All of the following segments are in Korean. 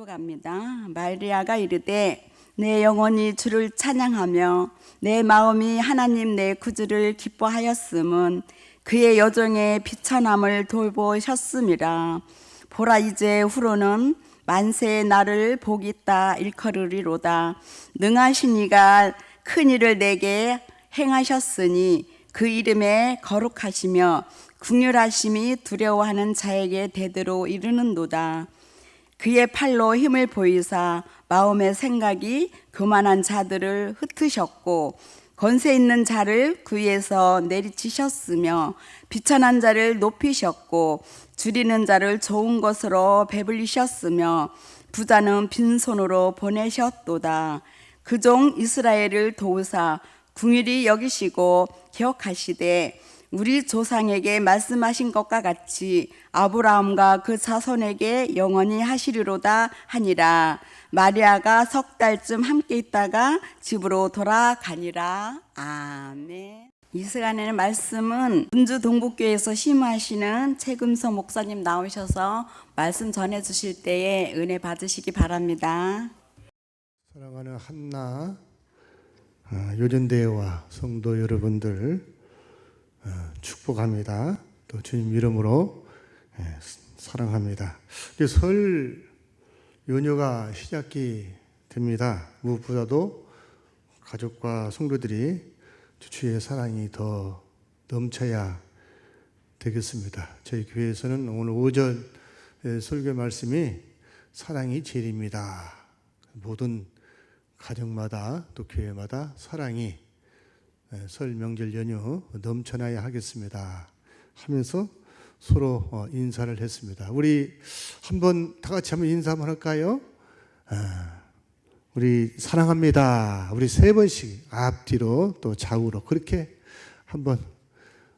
축복합니다. 마리아가 이르되 내 영혼이 주를 찬양하며 내 마음이 하나님 내 구주를 기뻐하였음은 그의 여정의 비천함을 돌보셨음이라. 보라 이제 후로는 만세의 날을 복있다 일컬으리로다. 능하신 이가 큰 일을 내게 행하셨으니 그 이름에 거룩하시며 긍휼하심이 두려워하는 자에게 대대로 이르는도다. 그의 팔로 힘을 보이사 마음의 생각이 교만한 자들을 흩으셨고 권세 있는 자를 그 위에서 내리치셨으며 비천한 자를 높이셨고 줄이는 자를 좋은 것으로 배불리셨으며 부자는 빈손으로 보내셨도다. 그 종 이스라엘을 도우사 긍휼히 여기시고 기억하시되 우리 조상에게 말씀하신 것과 같이 아브라함과 그 자손에게 영원히 하시리로다 하니라. 마리아가 석 달쯤 함께 있다가 집으로 돌아가니라. 아멘. 이 시간에는 말씀은 운주 동북교회에서 심우하시는 최금서 목사님 나오셔서 말씀 전해 주실 때에 은혜 받으시기 바랍니다. 사랑하는 한나 요전대회와 성도 여러분들 축복합니다. 또 주님 이름으로 사랑합니다. 설 연휴가 시작이 됩니다. 무엇보다도 가족과 성도들이 주의 사랑이 더 넘쳐야 되겠습니다. 저희 교회에서는 오늘 오전 설교 말씀이 사랑이 제일입니다. 모든 가정마다 또 교회마다 사랑이 설 명절 연휴 넘쳐나야 하겠습니다 하면서 서로 인사를 했습니다. 우리 한번 다 같이 한번 인사 한번 할까요? 우리 사랑합니다. 우리 세 번씩 앞뒤로 또 좌우로 그렇게 한번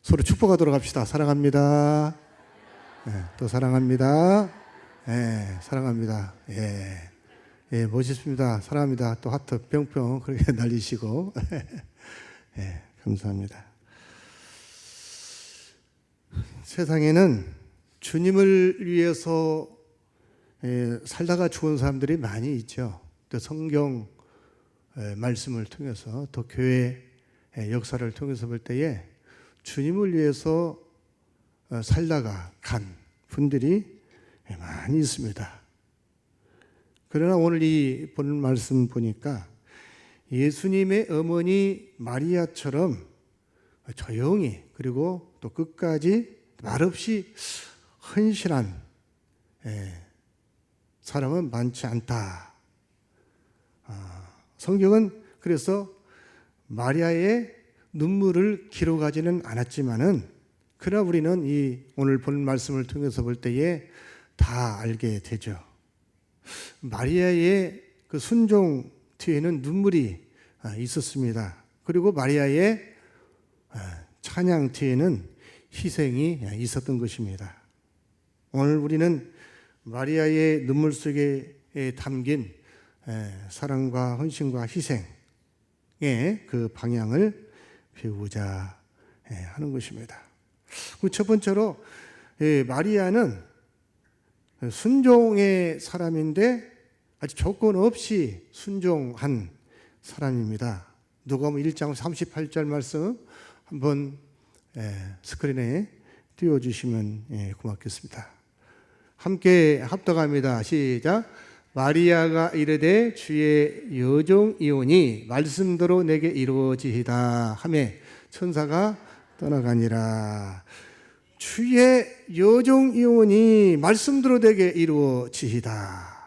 서로 축복하도록 합시다. 사랑합니다. 또 사랑합니다. 사랑합니다. 멋있습니다. 사랑합니다. 또 하트 뿅뿅 그렇게 날리시고 감사합니다. 세상에는 주님을 위해서 살다가 죽은 사람들이 많이 있죠. 또 성경 말씀을 통해서 또 교회 역사를 통해서 볼 때에 주님을 위해서 살다가 간 분들이 많이 있습니다. 그러나 오늘 이 본 말씀 보니까 예수님의 어머니 마리아처럼 조용히 그리고 또 끝까지 말없이 헌신한 사람은 많지 않다. 성경은 그래서 마리아의 눈물을 기록하지는 않았지만은 그러나 우리는 이 오늘 본 말씀을 통해서 볼 때에 다 알게 되죠. 마리아의 그 순종 뒤에는 눈물이 있었습니다. 그리고 마리아의 찬양 뒤에는 희생이 있었던 것입니다. 오늘 우리는 마리아의 눈물 속에 담긴 사랑과 헌신과 희생의 그 방향을 배우자 하는 것입니다. 첫 번째로 마리아는 순종의 사람인데 아주 조건 없이 순종한 사람입니다. 누가복음 1장 38절 말씀 한번 스크린에 띄워주시면 고맙겠습니다. 함께 합독합니다. 시작. 마리아가 이르되 주의 여종이오니 말씀대로 내게 이루어지이다 하며 천사가 떠나가니라. 주의 여종이오니 말씀대로 내게 이루어지이다.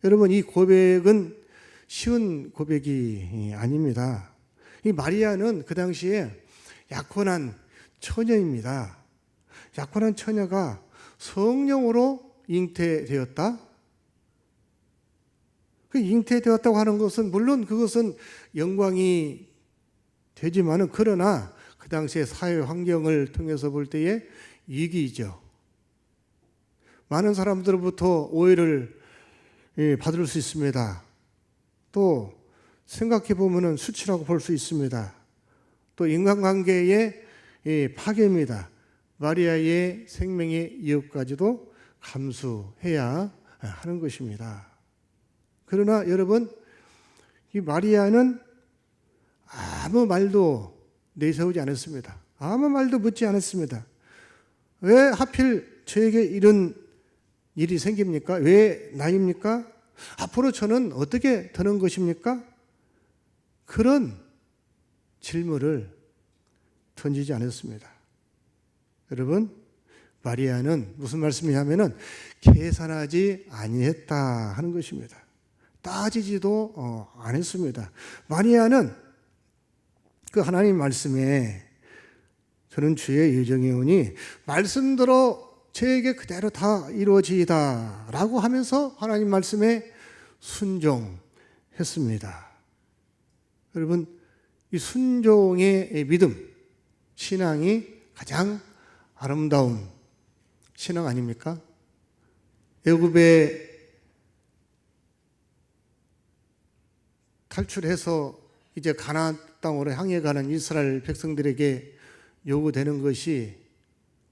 여러분, 이 고백은 쉬운 고백이 아닙니다. 이 마리아는 그 당시에 약혼한 처녀입니다. 약혼한 처녀가 성령으로 잉태되었다. 그 잉태되었다고 하는 것은 물론 그것은 영광이 되지만은 그러나 그 당시의 사회 환경을 통해서 볼 때에 위기이죠. 많은 사람들로부터 오해를 받을 수 있습니다. 또 생각해 보면은 수치라고 볼 수 있습니다. 또 인간관계의 파괴입니다. 마리아의 생명의 위협까지도 감수해야 하는 것입니다. 그러나 여러분, 이 마리아는 아무 말도 내세우지 않았습니다. 아무 말도 묻지 않았습니다. 왜 하필 저에게 이런 일이 생깁니까? 왜 나입니까? 앞으로 저는 어떻게 되는 것입니까? 그런 질문을 던지지 않았습니다. 여러분, 마리아는 무슨 말씀이냐면은 계산하지 아니했다 하는 것입니다. 따지지도 안 했습니다. 마리아는 그 하나님 말씀에 저는 주의 예정이 오니 말씀대로 저에게 그대로 다 이루어지이다 라고 하면서 하나님 말씀에 순종했습니다. 여러분, 이 순종의 믿음, 신앙이 가장 아름다운 신앙 아닙니까? 애굽에 탈출해서 이제 가나안 땅으로 향해 가는 이스라엘 백성들에게 요구되는 것이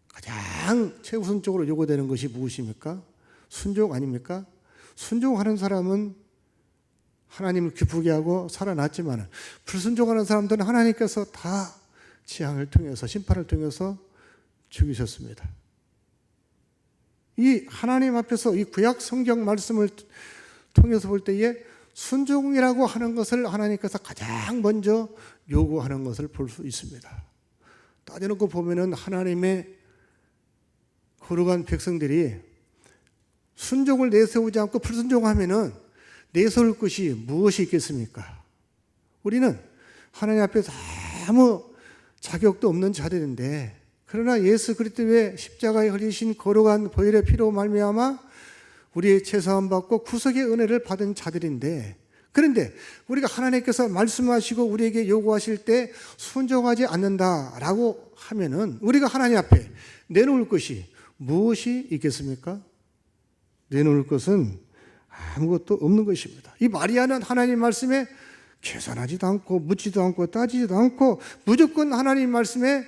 가장 최우선적으로 요구되는 것이 무엇입니까? 순종 아닙니까? 순종하는 사람은 하나님을 기쁘게 하고 살아났지만 불순종하는 사람들은 하나님께서 다 재앙을 통해서 심판을 통해서 죽이셨습니다. 이 하나님 앞에서 이 구약 성경 말씀을 통해서 볼 때에 순종이라고 하는 것을 하나님께서 가장 먼저 요구하는 것을 볼 수 있습니다. 따져놓고 보면은 하나님의 거룩한 백성들이 순종을 내세우지 않고 불순종하면은 내세울 것이 무엇이 있겠습니까? 우리는 하나님 앞에서 아무 자격도 없는 자들인데, 그러나 예수 그리스도의 십자가에 흘리신 거룩한 보혈의 피로 말미암아 우리의 죄사함 받고 구속의 은혜를 받은 자들인데, 그런데 우리가 하나님께서 말씀하시고 우리에게 요구하실 때 순종하지 않는다라고 하면은 우리가 하나님 앞에 내놓을 것이 무엇이 있겠습니까? 내놓을 것은 아무것도 없는 것입니다. 이 마리아는 하나님 말씀에 계산하지도 않고 묻지도 않고 따지지도 않고 무조건 하나님 말씀에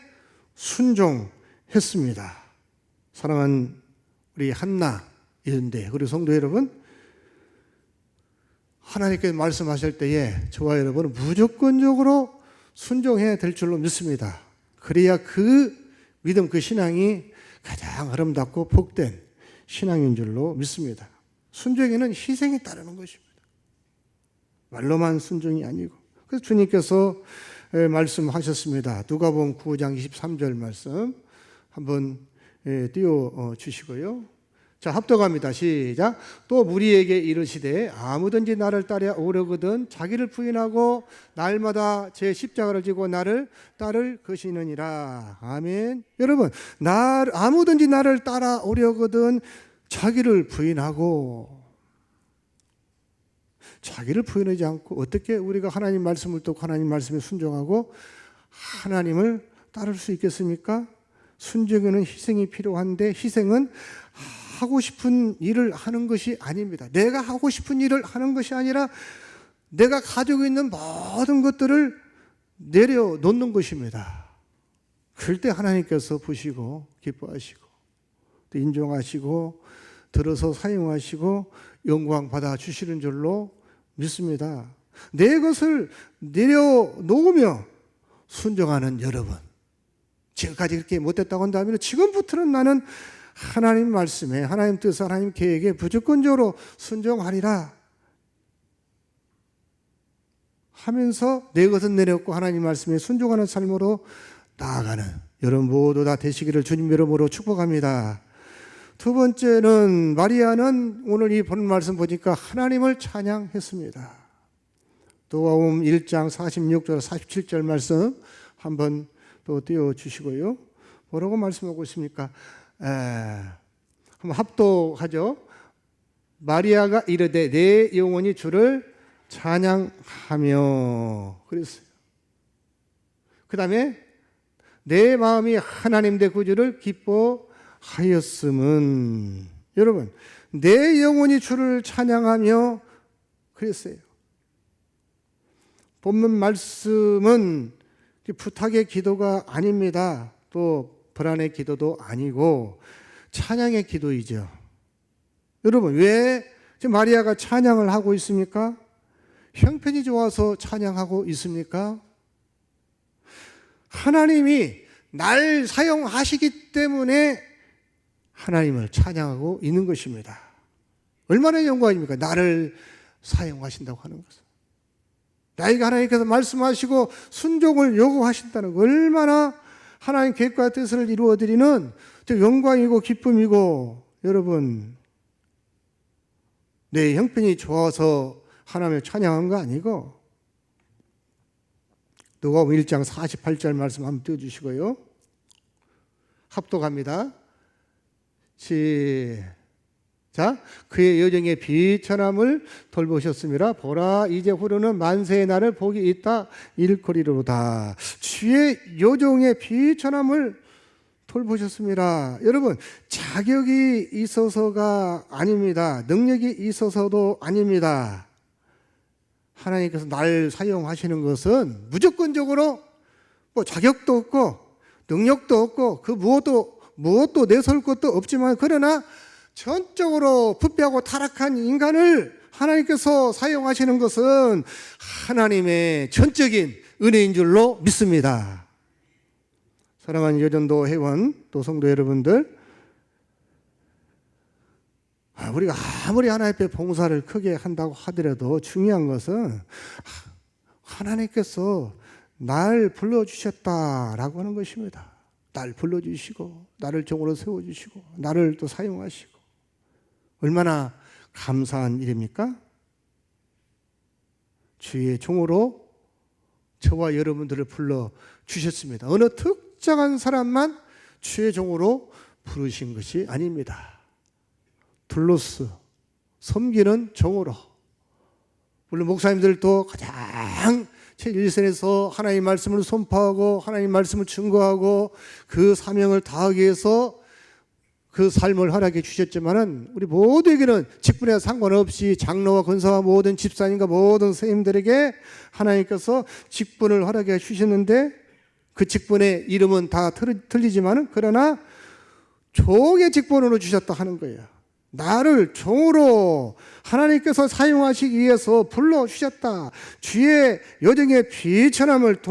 순종했습니다. 사랑하는 우리 한나 이런데, 그리고 성도 여러분, 하나님께서 말씀하실 때에 저와 여러분은 무조건적으로 순종해야 될 줄로 믿습니다. 그래야 그 믿음, 그 신앙이 가장 아름답고 복된 신앙인 줄로 믿습니다. 순종에는 희생이 따르는 것입니다. 말로만 순종이 아니고. 그래서 주님께서 말씀하셨습니다. 누가복음 9장 23절 말씀 한번 띄워 주시고요. 자, 합독합니다. 시작. 또 무리에게 이르시되 아무든지 나를 따라오려거든 자기를 부인하고 날마다 제 십자가를 지고 나를 따를 것이느니라. 아멘. 여러분, 아무든지 나를 따라오려거든 자기를 부인하고, 자기를 부인하지 않고 어떻게 우리가 하나님 말씀을 듣고 하나님 말씀에 순종하고 하나님을 따를 수 있겠습니까? 순종에는 희생이 필요한데, 희생은 하고 싶은 일을 하는 것이 아닙니다. 내가 하고 싶은 일을 하는 것이 아니라 내가 가지고 있는 모든 것들을 내려놓는 것입니다. 그럴 때 하나님께서 보시고 기뻐하시고 또 인정하시고 들어서 사용하시고 영광 받아주시는 줄로 믿습니다. 내 것을 내려놓으며 순종하는 여러분, 지금까지 그렇게 못했다고 한다면 지금부터는 나는 하나님 말씀에, 하나님 뜻, 하나님 계획에 무조건적으로 순종하리라 하면서 내 것은 내려놓고 하나님 말씀에 순종하는 삶으로 나아가는 여러분 모두 다 되시기를 주님 이름으로 축복합니다. 두 번째는, 마리아는 오늘 이 본 말씀 보니까 하나님을 찬양했습니다. 누가복음 1장 46절 47절 말씀 한번 또 띄워주시고요. 뭐라고 말씀하고 있습니까? 한번 합독하죠. 마리아가 이르되 내 영혼이 주를 찬양하며 그랬어요. 그 다음에 내 마음이 하나님 내 구주를 기뻐하였음은, 여러분, 내 영혼이 주를 찬양하며 그랬어요. 본문 말씀은 부탁의 기도가 아닙니다. 또 불안의 기도도 아니고 찬양의 기도이죠. 여러분, 왜 지금 마리아가 찬양을 하고 있습니까? 형편이 좋아서 찬양하고 있습니까? 하나님이 날 사용하시기 때문에 하나님을 찬양하고 있는 것입니다. 얼마나 영광입니까? 나를 사용하신다고 하는 것은. 나에게 하나님께서 말씀하시고 순종을 요구하신다는 거, 얼마나 하나님 계획과 뜻을 이루어드리는 영광이고 기쁨이고, 여러분, 내 형편이 좋아서 하나님을 찬양한 거 아니고, 누가복음 1장 48절 말씀 한번 띄워주시고요. 합독합니다. 시작. 그의 여정의 비천함을 돌보셨습니다. 보라, 이제 후로는 만세의 날을 복이 있다 일거리로다. 주의 여정의 비천함을 돌보셨습니다. 여러분, 자격이 있어서가 아닙니다. 능력이 있어서도 아닙니다. 하나님께서 날 사용하시는 것은 무조건적으로 자격도 없고 능력도 없고 그 무엇도 내세울 것도 없지만, 그러나 전적으로 부패하고 타락한 인간을 하나님께서 사용하시는 것은 하나님의 전적인 은혜인 줄로 믿습니다. 사랑하는 여전도 회원 또 성도 여러분들, 우리가 아무리 하나님 앞에 봉사를 크게 한다고 하더라도 중요한 것은 하나님께서 날 불러주셨다라고 하는 것입니다. 날 불러주시고 나를 종으로 세워주시고 나를 또 사용하시고, 얼마나 감사한 일입니까? 주의 종으로 저와 여러분들을 불러주셨습니다. 어느 특정한 사람만 주의 종으로 부르신 것이 아닙니다. 둘로스, 섬기는 종으로. 물론 목사님들도 가장 제1선에서 하나님의 말씀을 선포하고 하나님의 말씀을 증거하고 그 사명을 다하기 위해서 그 삶을 허락해 주셨지만은, 우리 모두에게는 직분에 상관없이 장로와 권사와 모든 집사님과 모든 선생님들에게 하나님께서 직분을 허락해 주셨는데, 그 직분의 이름은 다 틀리지만은 그러나 종의 직분으로 주셨다 하는 거예요. 나를 종으로 하나님께서 사용하시기 위해서 불러주셨다. 주의 여정의 비천함을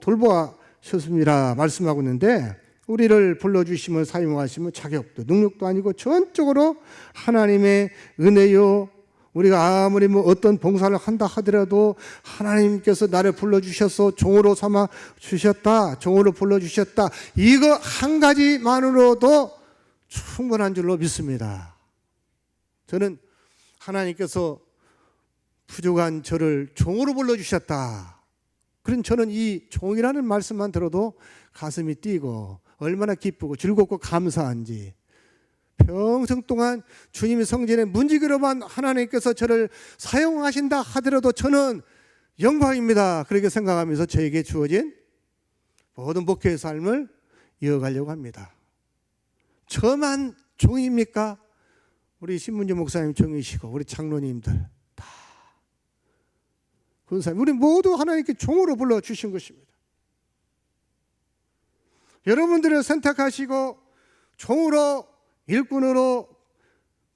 돌보셨습니다 말씀하고 있는데, 우리를 불러주시면 사용하시면 자격도 능력도 아니고 전적으로 하나님의 은혜요. 우리가 아무리 어떤 봉사를 한다 하더라도 하나님께서 나를 불러주셔서 종으로 삼아 주셨다, 종으로 불러주셨다, 이거 한 가지만으로도 충분한 줄로 믿습니다. 저는 하나님께서 부족한 저를 종으로 불러주셨다, 그런 저는 이 종이라는 말씀만 들어도 가슴이 뛰고 얼마나 기쁘고 즐겁고 감사한지, 평생 동안 주님의 성전에 문지기로만 하나님께서 저를 사용하신다 하더라도 저는 영광입니다, 그렇게 생각하면서 저에게 주어진 모든 목회의 삶을 이어가려고 합니다. 저만 종입니까? 우리 신문재 목사님 종이시고 우리 장로님들 다 권사님, 우리 모두 하나님께 종으로 불러주신 것입니다. 여러분들을 선택하시고 종으로, 일꾼으로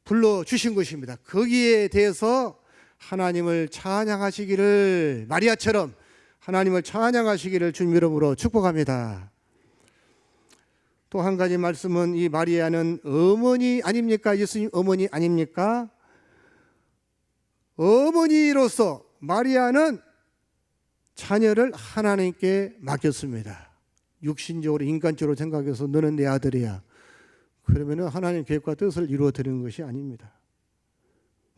불러주신 것입니다. 거기에 대해서 하나님을 찬양하시기를, 마리아처럼 하나님을 찬양하시기를 주님 이름으로 축복합니다. 또 한 가지 말씀은, 이 마리아는 어머니 아닙니까? 예수님 어머니 아닙니까? 어머니로서 마리아는 자녀를 하나님께 맡겼습니다. 육신적으로 인간적으로 생각해서 너는 내 아들이야, 그러면 하나님 계획과 뜻을 이루어 드리는 것이 아닙니다.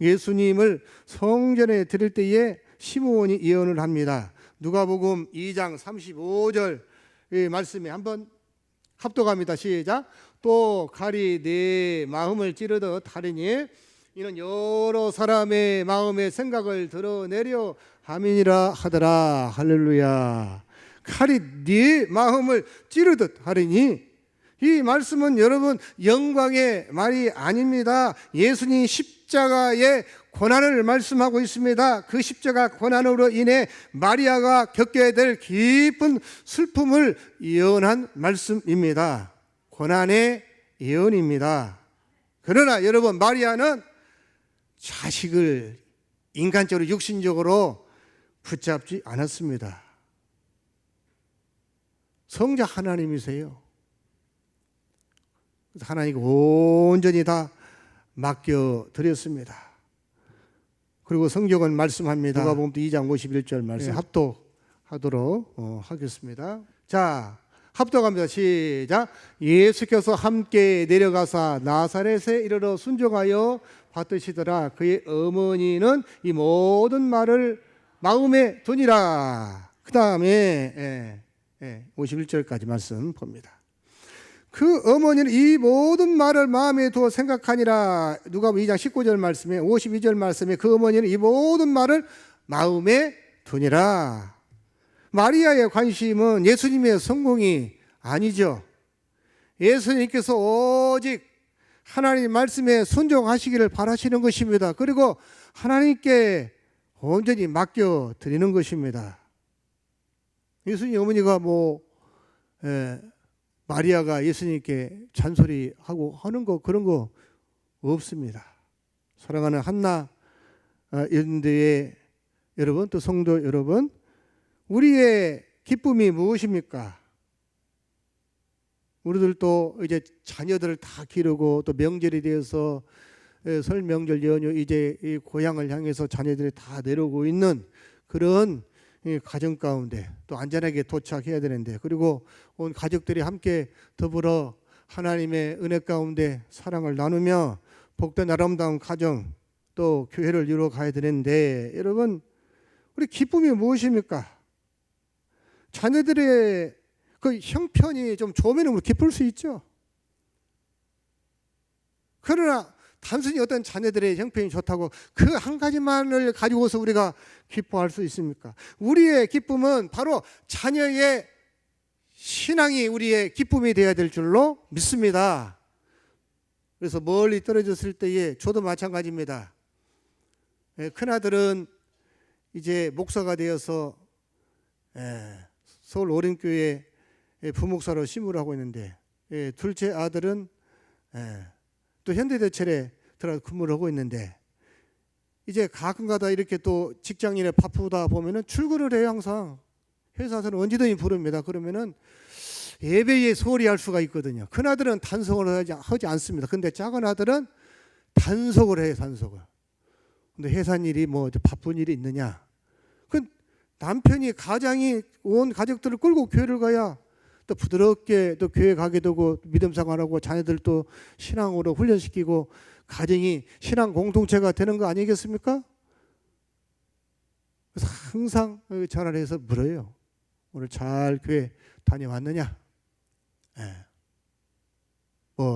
예수님을 성전에 드릴 때에 시므온이 예언을 합니다. 누가복음 2장 35절 말씀에 한번 합독합니다. 시작. 또 칼이 내 마음을 찌르듯 하리니 이는 여러 사람의 마음의 생각을 드러내려 함이니라 하더라. 할렐루야. 칼이 네 마음을 찌르듯 하리니, 이 말씀은 여러분 영광의 말이 아닙니다. 예수님 십자가의 고난을 말씀하고 있습니다. 그 십자가 고난으로 인해 마리아가 겪게 될 깊은 슬픔을 예언한 말씀입니다. 고난의 예언입니다. 그러나 여러분, 마리아는 자식을 인간적으로 육신적으로 붙잡지 않았습니다. 성자 하나님이세요. 하나님께 온전히 다 맡겨드렸습니다. 그리고 성경은 말씀합니다. 누가복음 2장 51절 말씀 합독하도록 하겠습니다. 자, 합독합니다. 시작. 예수께서 함께 내려가사 나사렛에 이르러 순종하여 받으시더라. 그의 어머니는 이 모든 말을 마음에 두니라. 그 다음에 51절까지 말씀 봅니다. 그 어머니는 이 모든 말을 마음에 두어 생각하니라. 누가복음 2장 19절 말씀에 52절 말씀에 그 어머니는 이 모든 말을 마음에 두니라. 마리아의 관심은 예수님의 성공이 아니죠. 예수님께서 오직 하나님 말씀에 순종하시기를 바라시는 것입니다. 그리고 하나님께 온전히 맡겨드리는 것입니다. 예수님 어머니가 마리아가 예수님께 잔소리하고 하는 거 그런 거 없습니다. 사랑하는 한나 인도의 여러분, 또 성도 여러분, 우리의 기쁨이 무엇입니까? 우리들도 이제 자녀들을 다 기르고 또 명절이 되어서 설 명절 연휴 이제 이 고향을 향해서 자녀들이 다 내려오고 있는 그런 가정 가운데 또 안전하게 도착해야 되는데, 그리고 온 가족들이 함께 더불어 하나님의 은혜 가운데 사랑을 나누며 복된 아름다운 가정 또 교회를 이루어 가야 되는데, 여러분, 우리 기쁨이 무엇입니까? 자녀들의 그 형편이 좀 좋으면 우리 기쁠 수 있죠. 그러나 단순히 어떤 자녀들의 형편이 좋다고 그 한 가지만을 가지고서 우리가 기뻐할 수 있습니까? 우리의 기쁨은 바로 자녀의 신앙이 우리의 기쁨이 되어야 될 줄로 믿습니다. 그래서 멀리 떨어졌을 때에 저도 마찬가지입니다. 큰아들은 이제 목사가 되어서 서울 오림교회 부목사로 심부를 하고 있는데, 둘째 아들은 또 현대대철에 들어가 근무를 하고 있는데, 이제 가끔가다 이렇게 또 직장인에 바쁘다 보면은 출근을 해요. 항상 회사에서는 언제든지 부릅니다. 그러면은 예배에 소홀히 할 수가 있거든요. 큰 아들은 단속을 하지 않습니다. 근데 작은 아들은 단속을 해요. 단속을. 근데 회사 일이 바쁜 일이 있느냐? 그 남편이 가장이 온 가족들을 끌고 교회를 가야 또 부드럽게 또 교회 가게 되고 믿음 생활하고 자녀들도 신앙으로 훈련시키고 가정이 신앙 공동체가 되는 거 아니겠습니까? 그래서 항상 전화를 해서 물어요. 오늘 잘 교회 다녀왔느냐?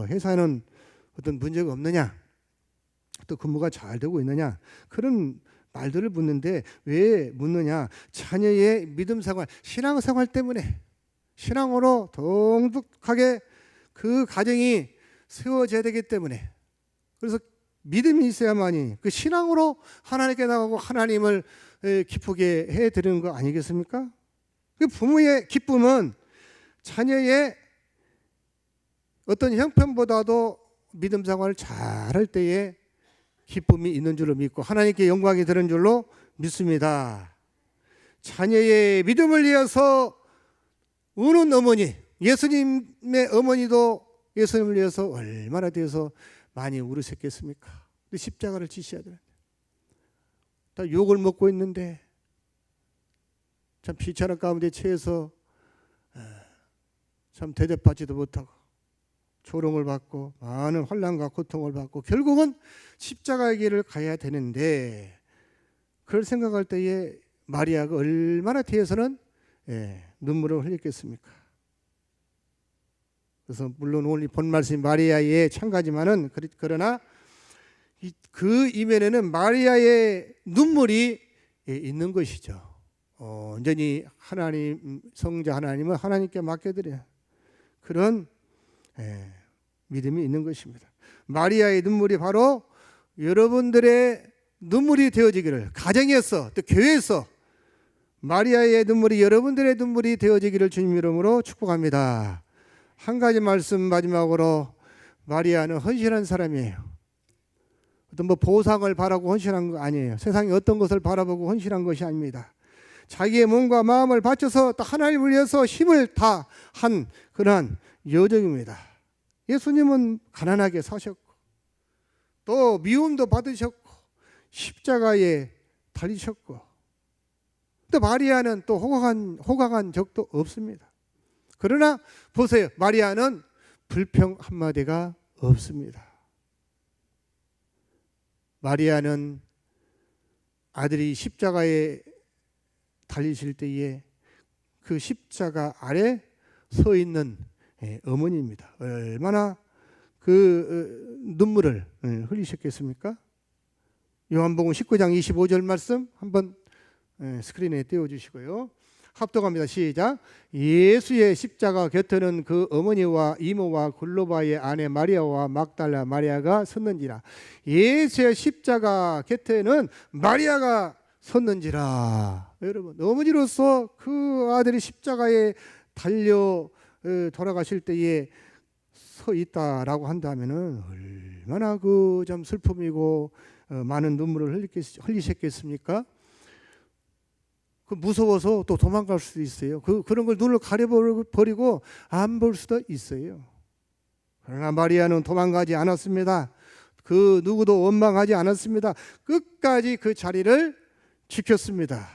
회사는 어떤 문제가 없느냐? 또 근무가 잘 되고 있느냐? 그런 말들을 묻는데, 왜 묻느냐? 자녀의 믿음 생활, 신앙 생활 때문에, 신앙으로 동득하게 그 가정이 세워져야 되기 때문에. 그래서 믿음이 있어야만이 그 신앙으로 하나님께 나가고 하나님을 기쁘게 해드리는 거 아니겠습니까? 그 부모의 기쁨은 자녀의 어떤 형편보다도 믿음 생활을 잘할 때에 기쁨이 있는 줄로 믿고 하나님께 영광이 되는 줄로 믿습니다. 자녀의 믿음을 위해서 우는 어머니, 예수님의 어머니도 예수님을 위해서 얼마나 되어서 많이 울으셨겠습니까? 근데 십자가를 지셔야 되는데, 다 욕을 먹고 있는데 참 비천한 가운데 처해서 참 대접받지도 못하고 조롱을 받고 많은 환난과 고통을 받고 결국은 십자가의 길을 가야 되는데, 그걸 생각할 때에 마리아가 얼마나 뒤에서는 눈물을 흘렸겠습니까? 그래서 물론 오늘 본 말씀이 마리아의 참가지만은, 그러나 그 이면에는 마리아의 눈물이 있는 것이죠. 온전히 하나님, 성자 하나님은 하나님께 맡겨드려요. 그런 믿음이 있는 것입니다. 마리아의 눈물이 바로 여러분들의 눈물이 되어지기를, 가정에서 또 교회에서 마리아의 눈물이 여러분들의 눈물이 되어지기를 주님 이름으로 축복합니다. 한 가지 말씀 마지막으로, 마리아는 헌신한 사람이에요. 어떤 뭐 보상을 바라고 헌신한 거 아니에요. 세상에 어떤 것을 바라보고 헌신한 것이 아닙니다. 자기의 몸과 마음을 바쳐서 또 하나님을 위해서 힘을 다한 그러한 여정입니다. 예수님은 가난하게 사셨고 또 미움도 받으셨고 십자가에 달리셨고 또 마리아는 또 호강한 적도 없습니다. 그러나 보세요. 마리아는 불평 한마디가 없습니다. 마리아는 아들이 십자가에 달리실 때에 그 십자가 아래 서 있는 어머니입니다. 얼마나 그 눈물을 흘리셨겠습니까? 요한복음 19장 25절 말씀 한번 스크린에 띄워주시고요. 합독합니다. 시작. 예수의 십자가 곁에는 그 어머니와 이모와 글로바의 아내 마리아와 막달라 마리아가 섰는지라. 예수의 십자가 곁에는 마리아가 섰는지라. 여러분, 어머니로서 그 아들이 십자가에 달려 돌아가실 때에 서 있다라고 한다면은 얼마나 그 좀 슬픔이고 많은 눈물을 흘리셨겠습니까? 그 무서워서 또 도망갈 수도 있어요. 그런 걸 눈을 가려버리고 안 볼 수도 있어요. 그러나 마리아는 도망가지 않았습니다. 그 누구도 원망하지 않았습니다. 끝까지 그 자리를 지켰습니다.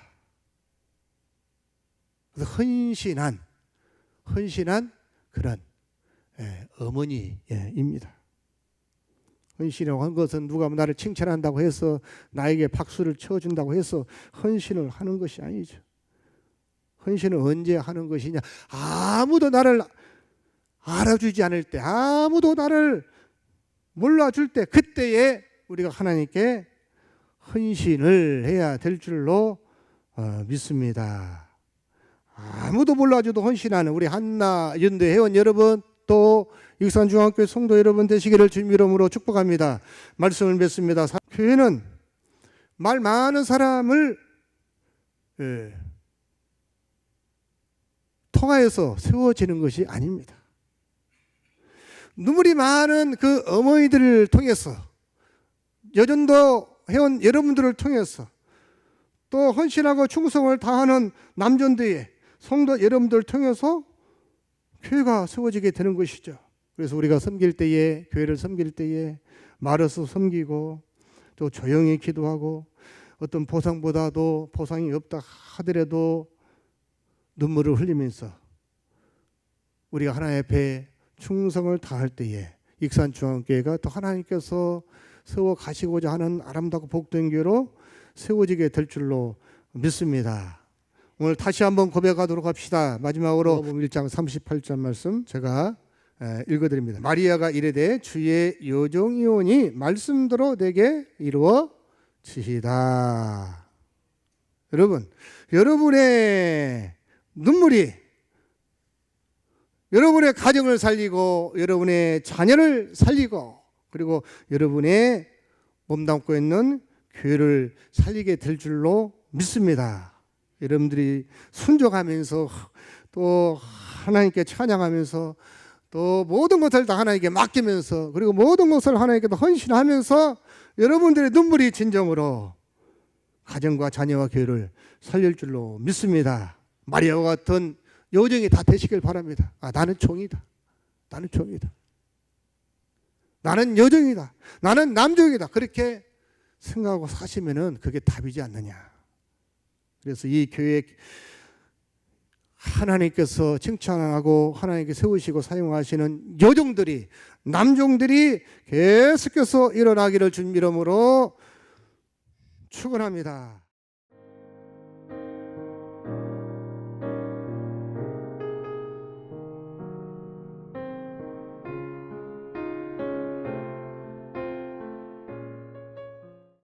그래서 헌신한 그런 어머니입니다. 헌신이라고 한 것은 누가 나를 칭찬한다고 해서 나에게 박수를 쳐준다고 해서 헌신을 하는 것이 아니죠. 헌신은 언제 하는 것이냐? 아무도 나를 알아주지 않을 때, 아무도 나를 몰라줄 때, 그때에 우리가 하나님께 헌신을 해야 될 줄로 믿습니다. 아무도 몰라줘도 헌신하는 우리 한나 연대 회원 여러분, 또 익산중앙교회 성도 여러분 되시기를 주님 이름으로 축복합니다. 말씀을 맺습니다. 교회는 말 많은 사람을 통하여서 세워지는 것이 아닙니다. 눈물이 많은 그 어머니들을 통해서, 여전도 회원 여러분들을 통해서, 또 헌신하고 충성을 다하는 남전도의 성도 여러분들을 통해서 교회가 세워지게 되는 것이죠. 그래서 우리가 섬길 때에, 교회를 섬길 때에 말해서 섬기고 또 조용히 기도하고 어떤 보상보다도 보상이 없다 하더라도 눈물을 흘리면서 우리가 하나님 앞에 충성을 다할 때에 익산중앙교회가 또 하나님께서 세워 가시고자 하는 아름답고 복된 교회로 세워지게 될 줄로 믿습니다. 오늘 다시 한번 고백하도록 합시다. 마지막으로 1장 38절 말씀 제가 읽어드립니다. 마리아가 이르되 주의 여종이오니 말씀대로 내게 이루어지이다. 여러분, 여러분의 눈물이 여러분의 가정을 살리고 여러분의 자녀를 살리고 그리고 여러분의 몸담고 있는 교회를 살리게 될 줄로 믿습니다. 여러분들이 순종하면서 또 하나님께 찬양하면서 또 모든 것을 다 하나님께 맡기면서 그리고 모든 것을 하나님께 헌신하면서 여러분들의 눈물이 진정으로 가정과 자녀와 교회를 살릴 줄로 믿습니다. 마리아와 같은 여정이 다 되시길 바랍니다. 나는 종이다. 나는 종이다. 나는 여종이다. 나는 남종이다. 그렇게 생각하고 사시면은 그게 답이지 않느냐. 그래서 이 교회 하나님께서 칭찬하고 하나님께 세우시고 사용하시는 여종들이, 남종들이 계속해서 일어나기를 주님 이름으로 축원합니다.